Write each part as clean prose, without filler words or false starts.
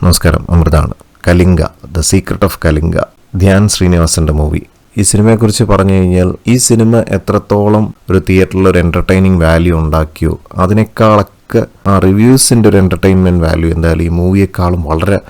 നമസ്കാരം, അമൃതാണ്. Kalinga, the secret of Kalinga, Dhyan ശ്രീനിവാസന്റെ മൂവി. ഈ സിനിമയെക്കുറിച്ച് പറഞ്ഞു കഴിഞ്ഞാൽ ഈ സിനിമ എത്രത്തോളം ഒരു തിയേറ്ററിൽ ഒരു എന്റർടൈനിങ് വാല്യൂ ഉണ്ടാക്കിയോ അതിനേക്കാളൊക്കെ ആ റിവ്യൂസിന്റെ ഒരു എന്റർടൈൻമെന്റ് വാല്യൂ എന്തായാലും ഈ മൂവിയെക്കാളും വളരെ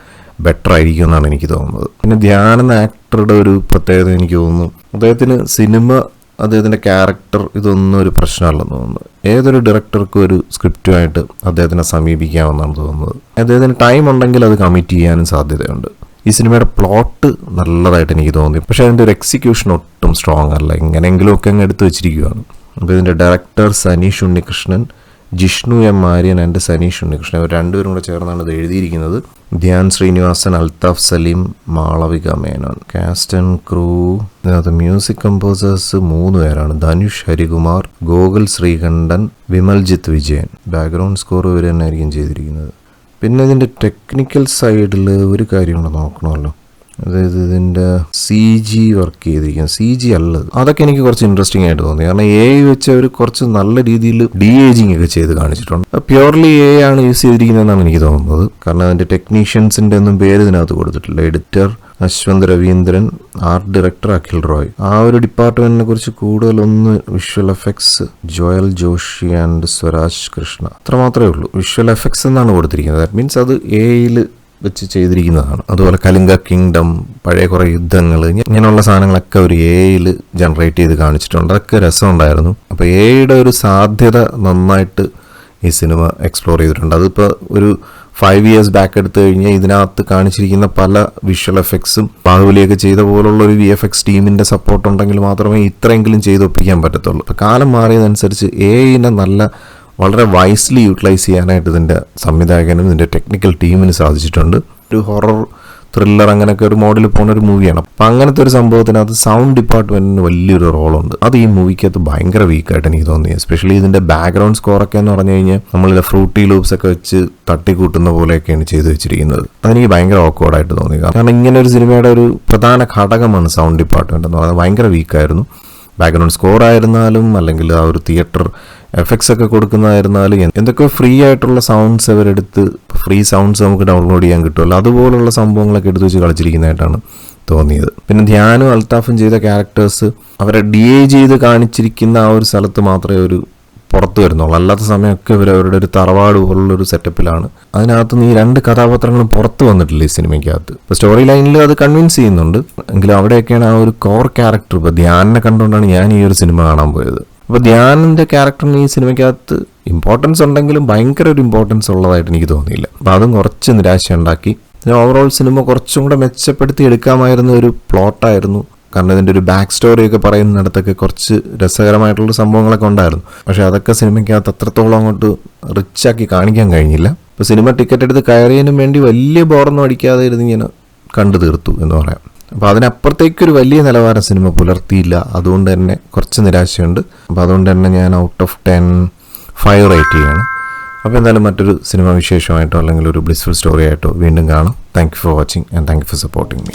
ബെറ്റർ ആയിരിക്കും എന്നാണ് എനിക്ക് തോന്നുന്നത്. പിന്നെ ധ്യാൻ എന്ന ആക്ടറുടെ ഒരു പ്രത്യേകത എനിക്ക് തോന്നുന്നു, അദ്ദേഹത്തിന് സിനിമ, അദ്ദേഹത്തിന്റെ ക്യാരക്ടർ ഇതൊന്നും ഒരു പ്രശ്നമല്ലെന്ന് തോന്നുന്നു. ഏതൊരു ഡയറക്ടർക്കും ഒരു സ്ക്രിപ്റ്റുമായിട്ട് അദ്ദേഹത്തിനെ സമീപിക്കാമെന്നാണ് തോന്നുന്നത്. അദ്ദേഹത്തിന് ടൈം ഉണ്ടെങ്കിൽ അത് കമ്മിറ്റ് ചെയ്യാനും സാധ്യതയുണ്ട്. ഈ സിനിമയുടെ പ്ലോട്ട് നല്ലതായിട്ട് എനിക്ക് തോന്നി, പക്ഷെ അതിൻ്റെ ഒരു എക്സിക്യൂഷൻ ഒട്ടും സ്ട്രോങ് അല്ല, എങ്ങനെയെങ്കിലുമൊക്കെ അങ്ങ് എടുത്തു വെച്ചിരിക്കുകയാണ്. അപ്പോൾ ഇതിൻ്റെ director Saneesh Unnikrishnan, Jishnu M Aryan and Saneesh Unnikrishnan, ഇവർ രണ്ടുപേരും കൂടെ ചേർന്നാണ് ഇത് എഴുതിയിരിക്കുന്നത്. Dhyan Sreenivasan, Althaf Salim, Malavika Menon. Cast and crew, ഇതിനകത്ത് മ്യൂസിക് കമ്പോസേഴ്സ് 3 പേരാണ്: ധനുഷ് ഹരികുമാർ, ഗോകുൽ ശ്രീകണ്ഠൻ, വിമൽജിത്ത് വിജയൻ. ബാക്ക്ഗ്രൗണ്ട് സ്കോർ ഇവർ തന്നെ ആയിരിക്കും ചെയ്തിരിക്കുന്നത്. പിന്നെ ഇതിൻ്റെ ടെക്നിക്കൽ സൈഡിൽ ഒരു കാര്യം കൂടെ നോക്കണമല്ലോ, അതായത് ഇതിൻ്റെ CG വർക്ക് ചെയ്തിരിക്കുന്നത്. CG അല്ലത്, അതൊക്കെ എനിക്ക് കുറച്ച് ഇൻട്രസ്റ്റിംഗ് ആയിട്ട് തോന്നി. കാരണം AI വെച്ച് അവർ കുറച്ച് നല്ല രീതിയിൽ DAging ഒക്കെ ചെയ്ത് കാണിച്ചിട്ടുണ്ട്. പ്യുവർലി AI ആണ് യൂസ് ചെയ്തിരിക്കുന്നതെന്നാണ് എനിക്ക് തോന്നുന്നത്. കാരണം അതിൻ്റെ ടെക്നീഷ്യൻസിൻ്റെ ഒന്നും പേര് ഇതിനകത്ത് കൊടുത്തിട്ടില്ല. Editor Ashwanth Raveendran, art director Akhil Roy. ആ ഒരു ഡിപ്പാർട്ട്മെന്റിനെ കുറിച്ച് കൂടുതലൊന്ന് visual effects Joel Joshi and Swaraj Krishna, അത്ര മാത്രമേ ഉള്ളൂ. വിഷ്വൽ എഫക്ട്സ് എന്നാണ് കൊടുത്തിരിക്കുന്നത്. ദാറ്റ് മീൻസ് അത് AI വെച്ച് ചെയ്തിരിക്കുന്നതാണ്. അതുപോലെ കലിംഗ കിങ്ഡം, പഴയ കുറേ യുദ്ധങ്ങൾ, ഇങ്ങനെയുള്ള സാധനങ്ങളൊക്കെ ഒരു AI ജനറേറ്റ് ചെയ്ത് കാണിച്ചിട്ടുണ്ട്. അതൊക്കെ രസമുണ്ടായിരുന്നു. അപ്പോൾ AI ഒരു സാധ്യത നന്നായിട്ട് ഈ സിനിമ എക്സ്പ്ലോർ ചെയ്തിട്ടുണ്ട്. അതിപ്പോൾ ഒരു 5 years ബാക്ക് എടുത്തു കഴിഞ്ഞാൽ ഇതിനകത്ത് കാണിച്ചിരിക്കുന്ന പല വിഷ്വൽ എഫക്ട്സും ബാഹുബലിയൊക്കെ ചെയ്ത പോലുള്ള ഒരു VFX ടീമിന്റെ സപ്പോർട്ട് ഉണ്ടെങ്കിൽ മാത്രമേ ഇത്രയെങ്കിലും ചെയ്തൊപ്പിക്കാൻ പറ്റത്തുള്ളൂ. ഇപ്പോൾ കാലം മാറിയതനുസരിച്ച് AI വളരെ വൈസ്ലി യൂട്ടിലൈസ് ചെയ്യാനായിട്ട് ഇതിൻ്റെ സംവിധായകനും ഇതിൻ്റെ ടെക്നിക്കൽ ടീമിന് സാധിച്ചിട്ടുണ്ട്. ഒരു ഹൊറർ ത്രില്ലർ അങ്ങനെയൊക്കെ ഒരു മോഡലിൽ പോകുന്ന ഒരു മൂവിയാണ്. അപ്പം അങ്ങനത്തെ ഒരു സംഭവത്തിനകത്ത് സൗണ്ട് ഡിപ്പാർട്ട്മെന്റിന് വലിയൊരു റോളുണ്ട്. അത് ഈ മൂവിക്കകത്ത് ഭയങ്കര വീക്കായിട്ട് എനിക്ക് തോന്നി. എസ്പെഷ്യലി ഇതിൻ്റെ ബാക്ക്ഗ്രൗണ്ട് സ്കോറൊക്കെ എന്ന് പറഞ്ഞു കഴിഞ്ഞാൽ നമ്മളിലെ ഫ്രൂട്ടി ലൂപ്സ് ഒക്കെ വെച്ച് തട്ടിക്കൂട്ടുന്ന പോലെയൊക്കെയാണ് ചെയ്തു വെച്ചിരിക്കുന്നത്. അതെനിക്ക് ഭയങ്കര ഓക്വേർഡായിട്ട് തോന്നി. കാരണം ഇങ്ങനെ ഒരു സിനിമയുടെ ഒരു പ്രധാന ഘടകമാണ് സൗണ്ട് ഡിപ്പാർട്ട്മെന്റ് എന്ന് പറയുന്നത്. ഭയങ്കര വീക്കായിരുന്നു. ബാക്ക്ഗ്രൗണ്ട് സ്കോർ ആയിരുന്നാലും അല്ലെങ്കിൽ ആ ഒരു തിയേറ്റർ എഫക്ട്സ് ഒക്കെ കൊടുക്കുന്നതായിരുന്നാലും എന്തൊക്കെ ഫ്രീ ആയിട്ടുള്ള സൗണ്ട്സ് അവരെടുത്ത്, ഫ്രീ സൗണ്ട്സ് നമുക്ക് ഡൗൺലോഡ് ചെയ്യാൻ കിട്ടുമല്ലോ, അതുപോലുള്ള സംഭവങ്ങളൊക്കെ എടുത്ത് വെച്ച് കളിച്ചിരിക്കുന്നതായിട്ടാണ് തോന്നിയത്. പിന്നെ ധ്യാനും അൽത്താഫും ചെയ്ത ക്യാരക്ടേഴ്സ് അവരെ DA ചെയ്ത് കാണിച്ചിരിക്കുന്ന ആ ഒരു സ്ഥലത്ത് മാത്രമേ ഒരു പുറത്തു വരുന്നുള്ളൂ. അല്ലാത്ത സമയമൊക്കെ ഇവർ അവരുടെ ഒരു തറവാട് പോലുള്ളൊരു സെറ്റപ്പിലാണ്. അതിനകത്ത് ഈ 2 കഥാപാത്രങ്ങളും പുറത്ത് വന്നിട്ടില്ല ഈ സിനിമയ്ക്കകത്ത്. ഇപ്പോൾ സ്റ്റോറി ലൈനിൽ അത് കൺവിൻസ് ചെയ്യുന്നുണ്ട്, എങ്കിലും അവിടെയൊക്കെയാണ് ആ ഒരു കോർ ക്യാരക്ടർ. ഇപ്പോൾ ധ്യാനിനെ കണ്ടുകൊണ്ടാണ് ഞാൻ ഈ ഒരു സിനിമ കാണാൻ പോയത്. അപ്പോൾ ധ്യാനിൻ്റെ ക്യാരക്ടറിന് ഈ സിനിമയ്ക്കകത്ത് ഇമ്പോർട്ടൻസ് ഉണ്ടെങ്കിലും ഭയങ്കര ഒരു ഇമ്പോർട്ടൻസ് ഉള്ളതായിട്ട് എനിക്ക് തോന്നിയില്ല. അപ്പോൾ അതും കുറച്ച് നിരാശ ഉണ്ടാക്കി. ഓവറോൾ സിനിമ കുറച്ചും കൂടെ മെച്ചപ്പെടുത്തി എടുക്കാമായിരുന്ന ഒരു പ്ലോട്ടായിരുന്നു. കാരണം ഇതിൻ്റെ ഒരു ബാക്ക് സ്റ്റോറിയൊക്കെ പറയുന്നിടത്തൊക്കെ കുറച്ച് രസകരമായിട്ടുള്ള സംഭവങ്ങളൊക്കെ ഉണ്ടായിരുന്നു. പക്ഷേ അതൊക്കെ സിനിമയ്ക്കകത്ത് അത്രത്തോളം അങ്ങോട്ട് റിച്ചാക്കി കാണിക്കാൻ കഴിഞ്ഞില്ല. ഇപ്പോൾ സിനിമ ടിക്കറ്റ് എടുത്ത് കയറിയതിനും വേണ്ടി വലിയ ബോറൊന്നും അടിക്കാതെ ഇരുന്ന് ഇങ്ങനെ കണ്ടു തീർത്തു എന്ന് പറയാം. അപ്പോൾ അതിനപ്പുറത്തേക്കൊരു വലിയ നിലവാരം സിനിമ പുലർത്തിയില്ല. അതുകൊണ്ട് തന്നെ കുറച്ച് നിരാശയുണ്ട്. അപ്പോൾ അതുകൊണ്ട് തന്നെ ഞാൻ ഔട്ട് ഓഫ് 10 5 റേറ്റ് ചെയ്യാണ്. അപ്പോൾ എന്തായാലും മറ്റൊരു സിനിമ വിശേഷമായിട്ടോ അല്ലെങ്കിൽ ഒരു ബ്ലിസ്ഫുൾ സ്റ്റോറി ആയിട്ടോ വീണ്ടും കാണാം. Thank you for watching and thank you for supporting me.